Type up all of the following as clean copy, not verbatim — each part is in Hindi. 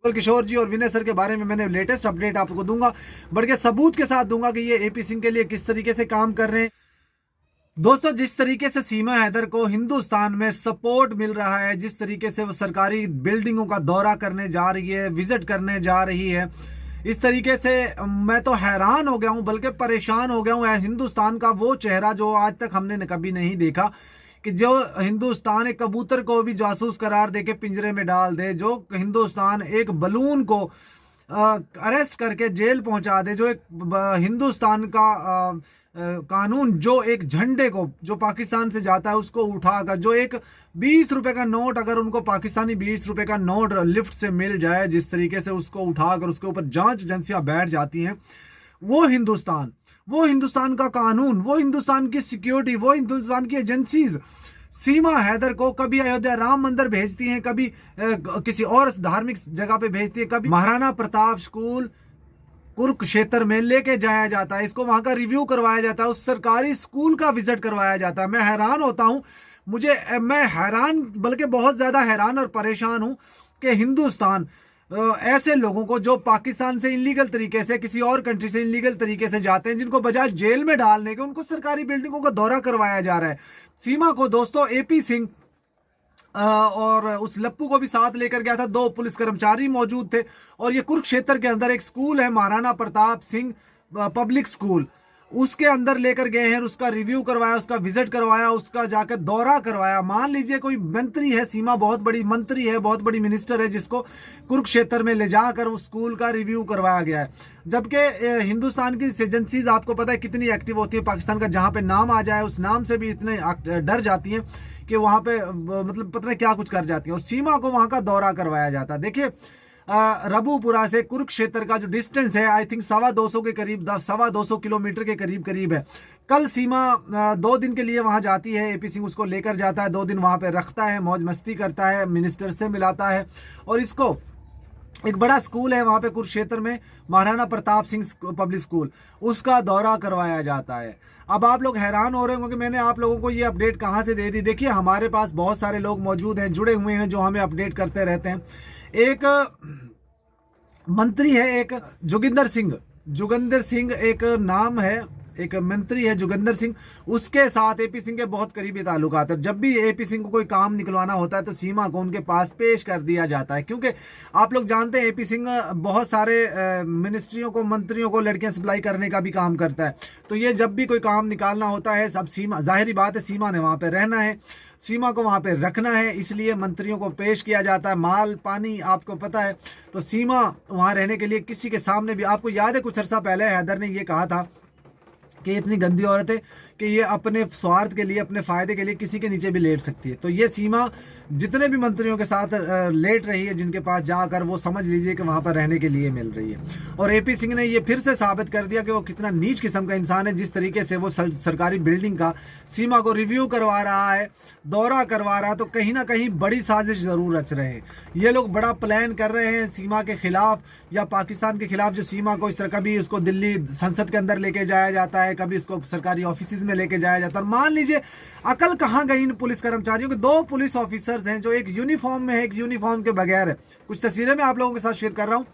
किशोर जी और विनय सर के बारे में मैंने लेटेस्ट अपडेट आपको दूंगा, बल्कि सबूत के साथ दूंगा कि ये एपी सिंह के लिए किस तरीके से काम कर रहे हैं। दोस्तों, जिस तरीके से सीमा हैदर को हिंदुस्तान में सपोर्ट मिल रहा है, जिस तरीके से वो सरकारी बिल्डिंगों का दौरा करने जा रही है, विजिट करने जा रही है, इस तरीके से मैं तो हैरान हो गया हूं, बल्कि परेशान हो गया हूं। हिंदुस्तान का वो चेहरा जो आज तक हमने कभी नहीं देखा, कि जो हिंदुस्तान एक कबूतर को भी जासूस करार देके पिंजरे में डाल दे, जो हिंदुस्तान एक बलून को अरेस्ट करके जेल पहुंचा दे, जो एक हिंदुस्तान का कानून, जो एक झंडे को जो पाकिस्तान से जाता है उसको उठाकर, जो एक 20 रुपए का नोट, अगर उनको पाकिस्तानी 20 रुपए का नोट लिफ्ट से मिल जाए, जिस तरीके से उसको उठाकर उसके ऊपर जांच एजेंसियां बैठ जाती हैं, वो हिंदुस्तान का कानून, वो हिंदुस्तान की सिक्योरिटी, वो हिंदुस्तान की एजेंसीज सीमा हैदर को कभी अयोध्या राम मंदिर भेजती हैं, कभी किसी और धार्मिक जगह पे भेजती है, कभी महाराणा प्रताप स्कूल कुरुक्षेत्र में लेके जाया जाता है, इसको वहां का रिव्यू करवाया जाता है, उस सरकारी स्कूल का विजिट करवाया जाता है। मैं हैरान होता हूं, मैं हैरान, बल्कि बहुत ज्यादा हैरान और परेशान हूं कि हिंदुस्तान ऐसे लोगों को जो पाकिस्तान से इलीगल तरीके से, किसी और कंट्री से इलीगल तरीके से जाते हैं, जिनको बजाय जेल में डालने के उनको सरकारी बिल्डिंगों का दौरा करवाया जा रहा है। सीमा को दोस्तों एपी सिंह और उस लप्पू को भी साथ लेकर गया था, 2 पुलिस कर्मचारी मौजूद थे, और ये कुरुक्षेत्र के अंदर एक स्कूल है, महाराणा प्रताप सिंह पब्लिक स्कूल, उसके अंदर लेकर गए हैं, उसका रिव्यू करवाया, उसका विजिट करवाया, उसका जाकर दौरा करवाया। मान लीजिए कोई मंत्री है, सीमा बहुत बड़ी मंत्री है, बहुत बड़ी मिनिस्टर है, जिसको कुरुक्षेत्र में ले जाकर उस स्कूल का रिव्यू करवाया गया है। जबकि हिंदुस्तान की एजेंसीज आपको पता है कितनी एक्टिव होती है, पाकिस्तान का जहां पे नाम आ जाए उस नाम से भी इतने डर जाती हैं कि वहां पे मतलब पता नहीं क्या कुछ कर जाती है, और सीमा को वहां का दौरा करवाया जाता है। देखिए, रबूपुरा से कुरुक्षेत्र का जो डिस्टेंस है, आई थिंक 250 के करीब, 250 किलोमीटर के करीब है। कल सीमा 2 दिन के लिए वहां जाती है, एपी सिंह उसको लेकर जाता है, 2 दिन वहां पे रखता है, मौज मस्ती करता है, मिनिस्टर से मिलाता है, और इसको एक बड़ा स्कूल है वहां पे कुरुक्षेत्र में, महाराणा प्रताप सिंह पब्लिक स्कूल, उसका दौरा करवाया जाता है। अब आप लोग हैरान हो रहे होंगे कि मैंने आप लोगों को ये अपडेट कहां से दे दी। देखिए, हमारे पास बहुत सारे लोग मौजूद हैं, जुड़े हुए हैं, जो हमें अपडेट करते रहते हैं। एक मंत्री है, एक जोगिंदर सिंह एक नाम है, एक मंत्री है जोगिंदर सिंह, उसके साथ एपी सिंह के बहुत करीबी ताल्लुकात है। जब भी एपी सिंह को कोई काम निकलवाना होता है तो सीमा को उनके पास पेश कर दिया जाता है, क्योंकि आप लोग जानते हैं एपी सिंह बहुत सारे मिनिस्ट्रियों को, मंत्रियों को लड़कियां सप्लाई करने का भी काम करता है। तो ये जब भी कोई काम निकालना होता है, सब सीमा, जाहिर बात है सीमा ने वहां पे रहना है, सीमा को वहां पे रखना है, इसलिए मंत्रियों को पेश किया जाता है। माल पानी आपको पता है, तो सीमा वहां रहने के लिए किसी के सामने भी, आपको याद है कुछ अर्सा पहले हैदर ने ये कहा था कि इतनी गंदी औरत है कि ये अपने स्वार्थ के लिए, अपने फायदे के लिए किसी के नीचे भी लेट सकती है। तो ये सीमा जितने भी मंत्रियों के साथ लेट रही है, जिनके पास जाकर, वो समझ लीजिए कि वहां पर रहने के लिए मिल रही है। और एपी सिंह ने ये फिर से साबित कर दिया कि वो कितना नीच किस्म का इंसान है, जिस तरीके से वो सरकारी बिल्डिंग का सीमा को रिव्यू करवा रहा है, दौरा करवा रहा है। तो कहीं ना कहीं बड़ी साजिश जरूर रच रहे हैं ये लोग, बड़ा प्लान कर रहे हैं सीमा के खिलाफ या पाकिस्तान के खिलाफ, जो सीमा को इस तरह, कभी उसको दिल्ली संसद के अंदर लेके जाया जाता है, कभी इसको सरकारी ऑफिस में लेके जाया जाता है। मान लीजिए अकल कहां गई इन पुलिस कर्मचारियों के। 2 पुलिस ऑफिसर्स हैं जो एक यूनिफॉर्म में है, एक यूनिफॉर्म के बगैर है। कुछ तस्वीरें मैं आप लोगों के साथ शेयर कर रहा हूं,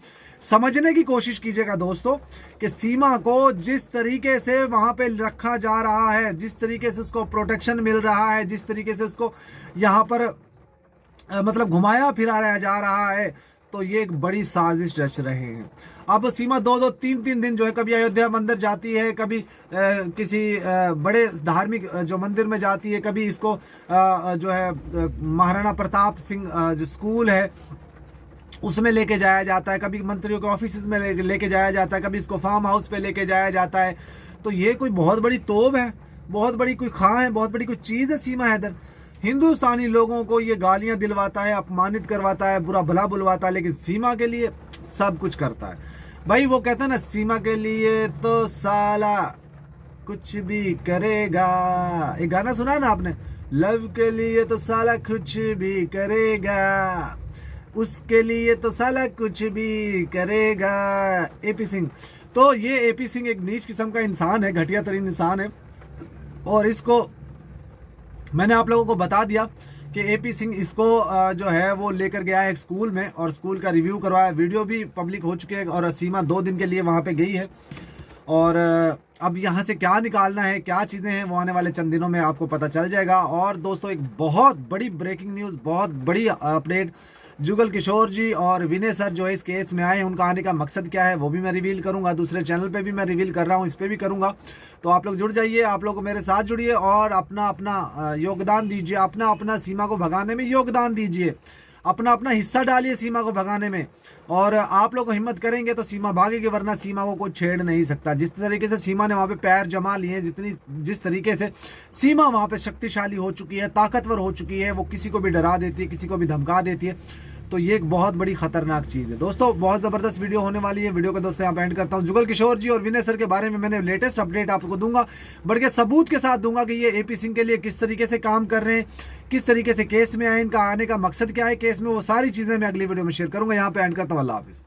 समझने की कोशिश कीजिएगा दोस्तों, कि सीमा को जिस तरीके से वहां पे रखा जा रहा है, जिस तरीके से उसको प्रोटेक्शन मिल रहा है, जिस तरीके से उसको यहां पर मतलब घुमाया फिराया जा रहा है, तो ये एक बड़ी साजिश रच रहे हैं। अब सीमा 2-2, 3-3 दिन जो है, कभी अयोध्या मंदिर जाती है, कभी किसी बड़े धार्मिक जो मंदिर में जाती है, कभी इसको जो है महाराणा प्रताप सिंह जो स्कूल है उसमें लेके जाया जाता है, कभी मंत्रियों के ऑफिस में लेके जाया जाता है, कभी इसको फार्म हाउस पे लेके जाया जाता है। तो ये कोई बहुत बड़ी तोब है, बहुत बड़ी कोई खां है, बहुत बड़ी कोई चीज है सीमा हैदर। हिंदुस्तानी लोगों को ये गालियां दिलवाता है, अपमानित करवाता है, बुरा भला बुलवाता है, लेकिन सीमा के लिए सब कुछ करता है। भाई वो कहता है ना, सीमा के लिए तो साला कुछ भी करेगा। एक गाना सुना है ना आपने, लव के लिए तो साला कुछ भी करेगा, उसके लिए तो साला कुछ भी करेगा। एपी सिंह, तो ये एपी सिंह एक नीच किस्म का इंसान है, घटिया तरीन इंसान है, और इसको मैंने आप लोगों को बता दिया कि एपी सिंह इसको जो है वो लेकर गया है एक स्कूल में और स्कूल का रिव्यू करवाया। वीडियो भी पब्लिक हो चुके हैं और सीमा 2 दिन के लिए वहाँ पे गई है और अब यहाँ से क्या निकालना है, क्या चीज़ें हैं, वो आने वाले चंद दिनों में आपको पता चल जाएगा। और दोस्तों एक बहुत बड़ी ब्रेकिंग न्यूज़, बहुत बड़ी अपडेट, जुगल किशोर जी और विनय सर जो है इस केस में आए, उनका आने का मकसद क्या है वो भी मैं रिवील करूंगा। दूसरे चैनल पे भी मैं रिवील कर रहा हूँ, इस पे भी करूंगा। तो आप लोग जुड़ जाइए, आप लोग मेरे साथ जुड़िए और अपना अपना योगदान दीजिए, अपना अपना सीमा को भगाने में योगदान दीजिए, अपना अपना हिस्सा डालिए सीमा को भगाने में। और आप लोग हिम्मत करेंगे तो सीमा भागेगी, वरना सीमा को कोई छेड़ नहीं सकता। जिस तरीके से सीमा ने वहाँ पे पैर जमा लिए, जिस तरीके से सीमा वहाँ पे शक्तिशाली हो चुकी है, ताकतवर हो चुकी है, वो किसी को भी डरा देती है, किसी को भी धमका देती है, तो ये एक बहुत बड़ी खतरनाक चीज़ है। दोस्तों बहुत ज़बरदस्त वीडियो होने वाली है। वीडियो को दोस्तों यहाँ पे एंड करता हूँ। जुगल किशोर जी और विनय सर के बारे में मैंने लेटेस्ट अपडेट आपको दूंगा, बल्कि सबूत के साथ दूंगा कि ये एपी सिंह के लिए किस तरीके से काम कर रहे हैं, किस तरीके से केस में आए, इनका आने का मकसद क्या है केस में, वो सारी चीज़ें मैं अगली वीडियो में शेयर करूंगा। यहाँ पे एंड करता हूँ। अल्लाह हाफिज़।